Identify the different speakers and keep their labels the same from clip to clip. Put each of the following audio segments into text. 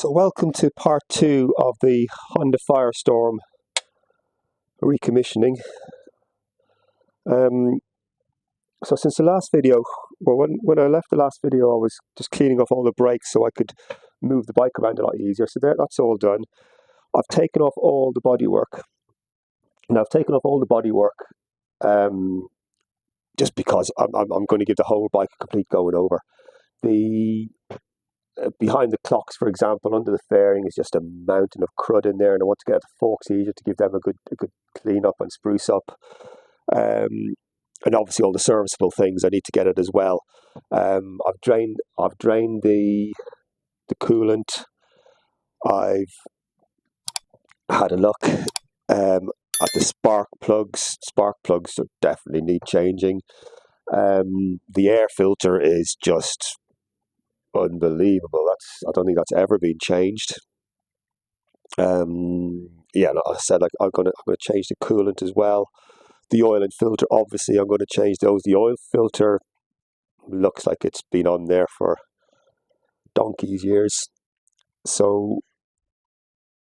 Speaker 1: So welcome to part 2 of the Honda Firestorm recommissioning. So since the last video, well, when I left the last video, I was just cleaning off all the brakes so I could move the bike around a lot easier. So that's all done. I've taken off all the bodywork. Now I've taken off all the bodywork just because I'm going to give the whole bike a complete going over. The behind the clocks, for example, under the fairing is just a mountain of crud in there, and I want to get the forks easier to give them a good clean up and spruce up. And obviously all the serviceable things I need to get it as well. I've drained the coolant. I've had a look at the spark plugs. Spark plugs definitely need changing. The air filter is just unbelievable. I don't think that's ever been changed. Yeah, like I said, I'm gonna change the coolant as well. The oil and filter, obviously, I'm going to change those. The oil filter looks like it's been on there for donkey's years. So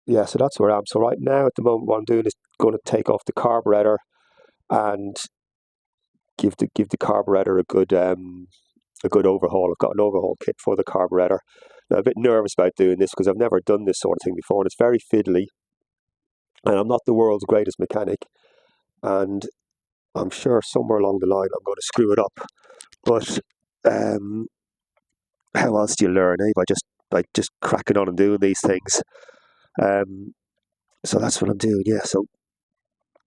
Speaker 1: yeah, so that's where I am. So right now, at the moment, what I'm doing is going to take off the carburetor and give the carburetor a good overhaul. I've got an overhaul kit for the carburetor. Now, I'm a bit nervous about doing this because I've never done this sort of thing before, and it's very fiddly, and I'm not the world's greatest mechanic, and I'm sure somewhere along the line I'm going to screw it up. But how else do you learn, by just cracking on and doing these things? So that's what I'm doing. Yeah, so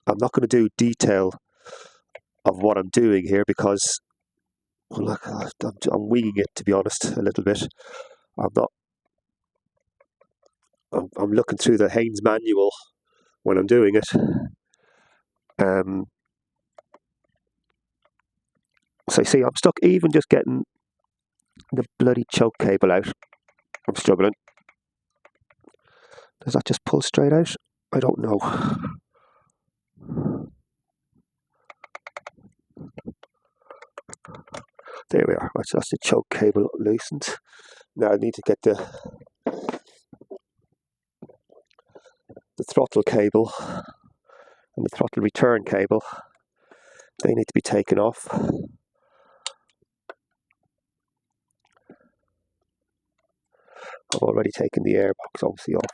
Speaker 1: I'm not going to do detail of what I'm doing here because, well, look, I'm winging it, to be honest, a little bit. I'm looking through the Haynes manual when I'm doing it. So you see, I'm stuck even just getting the bloody choke cable out. I'm struggling. Does that just pull straight out? I don't know. There we are. Right, so that's the choke cable loosened. Now I need to get the throttle cable and the throttle return cable. They need to be taken off. I've already taken the airbox obviously off.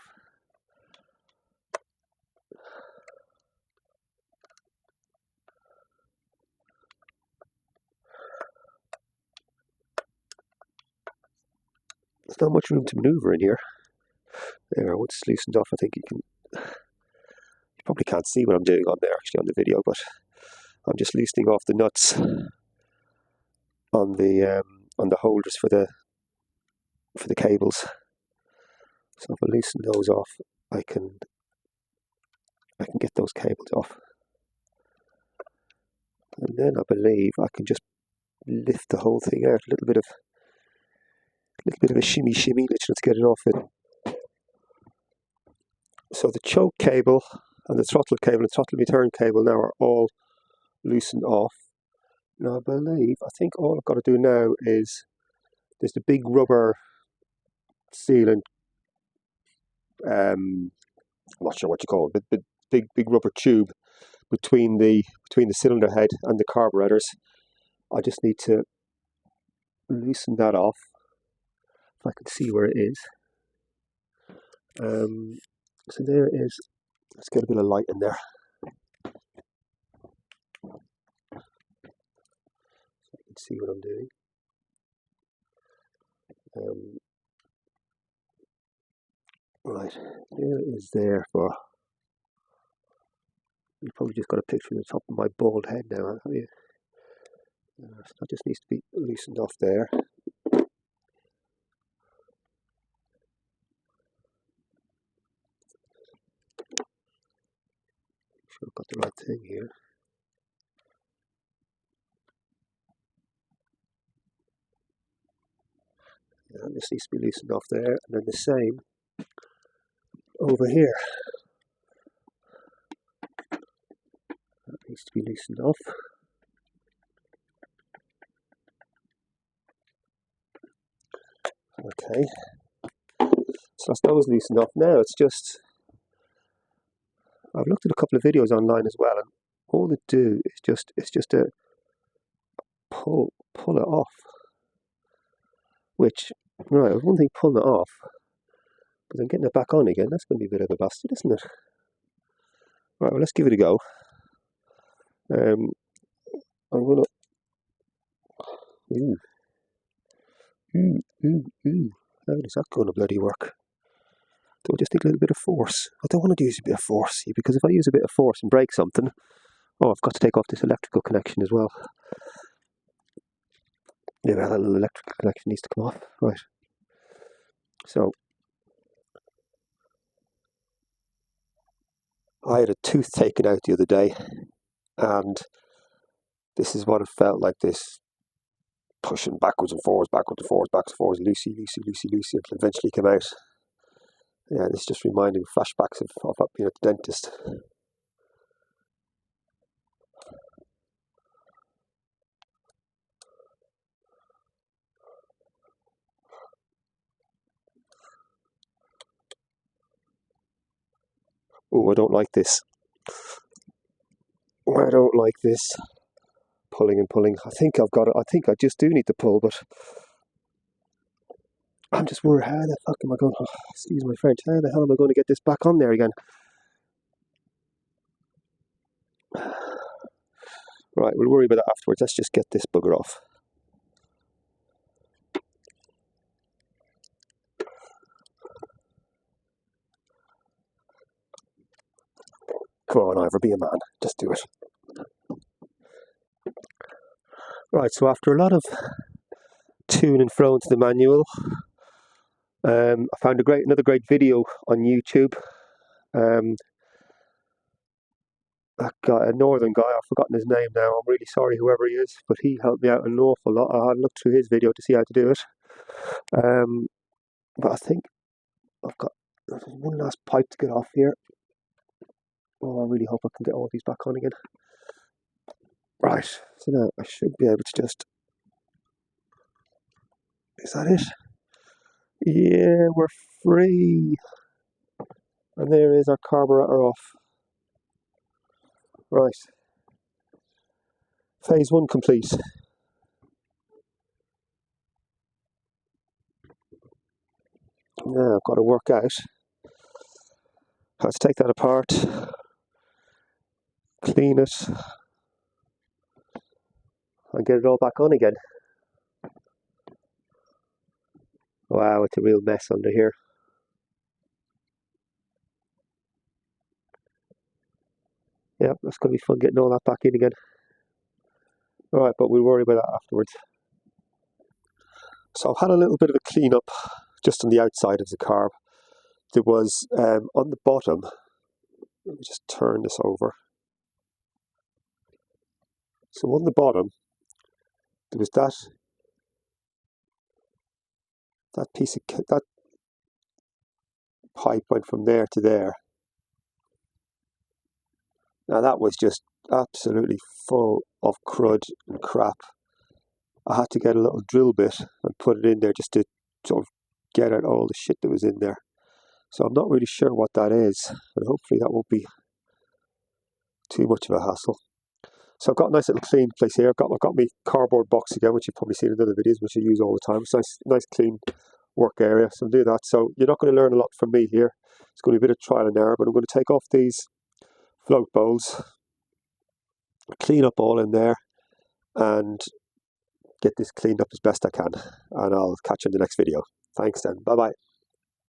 Speaker 1: There's not much room to manoeuvre in here. There, once it's loosened off, I think you probably can't see what I'm doing on there actually on the video, but I'm just loosening off the nuts on the holders for the cables. So if I loosen those off, I can get those cables off, and then I believe I can just lift the whole thing out. A little bit of a shimmy, let's get it off it. So the choke cable and the throttle cable and throttle return cable now are all loosened off. Now I think all I've got to do now is there's the big rubber sealant. I'm not sure what you call it, but big rubber tube between the cylinder head and the carburetors. I just need to loosen that off. If I can see where it is. So there it is. Let's get a bit of light in there. So you can see what I'm doing. Right, there it is there for. You've probably just got a picture of the top of my bald head now, haven't you? So that just needs to be loosened off there. Sure I've got the right thing here. Yeah, this needs to be loosened off there, and then the same over here. That needs to be loosened off. Okay. So that's those loosened off. Now it's just, I've looked at a couple of videos online as well, and all they do is just to pull it off. Which, right, one thing pulling it off, but then getting it back on again, that's going to be a bit of a bastard, isn't it? Right, well, let's give it a go. I'm going to... How is that going to bloody work? Do I just need a little bit of force? I don't want to use a bit of force, see, because if I use a bit of force and break something, oh, I've got to take off this electrical connection as well. Yeah, that little electrical connection needs to come off. Right. So, I had a tooth taken out the other day, and this is what it felt like, this pushing backwards and forwards, backwards and forwards, loosey, until eventually came out. Yeah, this just reminded me flashbacks of being at the dentist. Oh, I don't like this. I don't like this. Pulling and pulling. I think I've got it. I think I just do need to pull, but I'm just worried, how the fuck am I going to, excuse my French, how the hell am I going to get this back on there again? Right, we'll worry about that afterwards. Let's just get this bugger off. Come on, Ivor, be a man. Just do it. Right, so after a lot of to and fro into the manual, I found another great video on YouTube. That guy, a northern guy, I've forgotten his name now. I'm really sorry, whoever he is, but he helped me out an awful lot. I had looked through his video to see how to do it. But I think I've got one last pipe to get off here. Oh, I really hope I can get all these back on again. Right, so now I should be able to just... Is that it? Yeah, we're free. And there is our carburetor off. Right. Phase 1 complete. Now I've got to work out how to take that apart, clean it, and get it all back on again. Wow, it's a real mess under here. Yep, that's going to be fun getting all that back in again. Alright, but we'll worry about that afterwards. So I've had a little bit of a clean up just on the outside of the carb. There was, on the bottom, let me just turn this over. So on the bottom, there was that piece of, that pipe went from there to there. Now that was just absolutely full of crud and crap. I had to get a little drill bit and put it in there just to sort of get out all the shit that was in there. So I'm not really sure what that is, and hopefully that won't be too much of a hassle. So I've got a nice little clean place here. I've got my cardboard box again, which you've probably seen in other videos, which I use all the time. It's nice clean work area. So I'll do that. So you're not going to learn a lot from me here. It's going to be a bit of trial and error, but I'm going to take off these float bowls, clean up all in there, and get this cleaned up as best I can. And I'll catch you in the next video. Thanks then. Bye bye.